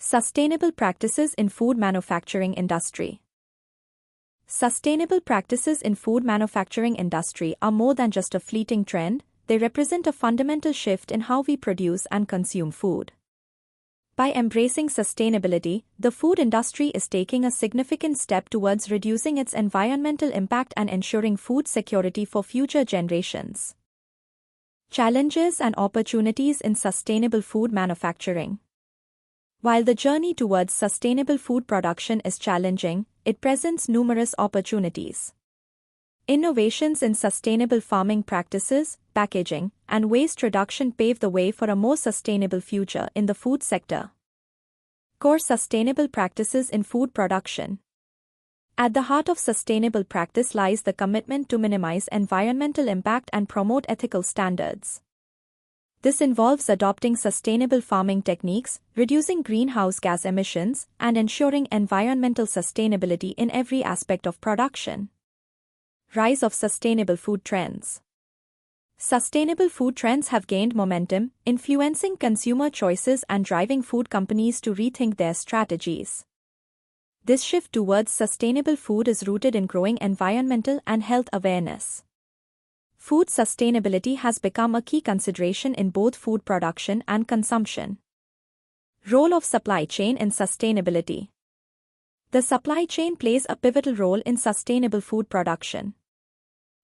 Sustainable practices in food manufacturing industry. Sustainable practices in food manufacturing industry are more than just a fleeting trend, they represent a fundamental shift in how we produce and consume food. By embracing sustainability, the food industry is taking a significant step towards reducing its environmental impact and ensuring food security for future generations. Challenges and opportunities in sustainable food manufacturing. While the journey towards sustainable food production is challenging, it presents numerous opportunities. Innovations in sustainable farming practices, packaging, and waste reduction pave the way for a more sustainable future in the food sector. Core sustainable practices in food production. At the heart of sustainable practice lies the commitment to minimize environmental impact and promote ethical standards. This involves adopting sustainable farming techniques, reducing greenhouse gas emissions, and ensuring environmental sustainability in every aspect of production. Rise of sustainable food trends. Sustainable food trends have gained momentum, influencing consumer choices and driving food companies to rethink their strategies. This shift towards sustainable food is rooted in growing environmental and health awareness. Food sustainability has become a key consideration in both food production and consumption. Role of supply chain in sustainability. The supply chain plays a pivotal role in sustainable food production.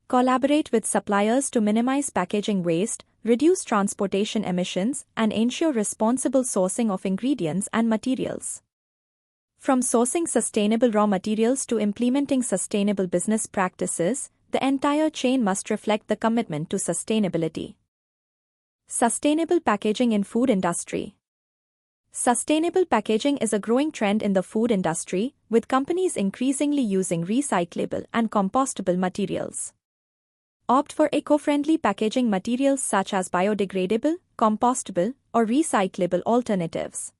Collaborate with suppliers to minimize packaging waste, reduce transportation emissions, and ensure responsible sourcing of ingredients and materials. From sourcing sustainable raw materials to implementing sustainable business practices, the entire chain must reflect the commitment to sustainability. Sustainable packaging in food industry. Sustainable packaging is a growing trend in the food industry, with companies increasingly using recyclable and compostable materials. Opt for eco-friendly packaging materials such as biodegradable, compostable, or recyclable alternatives.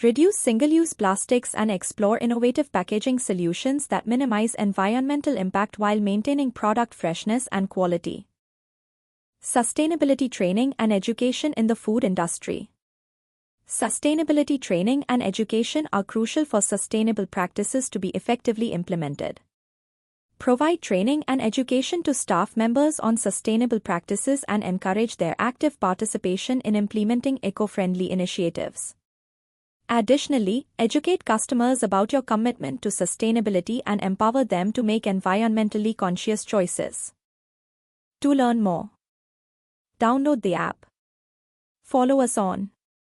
Reduce single-use plastics and explore innovative packaging solutions that minimize environmental impact while maintaining product freshness and quality. Sustainability training and education in the food industry. Sustainability training and education are crucial for sustainable practices to be effectively implemented. Provide training and education to staff members on sustainable practices and encourage their active participation in implementing eco-friendly initiatives. Additionally, educate customers about your commitment to sustainability and empower them to make environmentally conscious choices. To learn more, download the app. Follow us on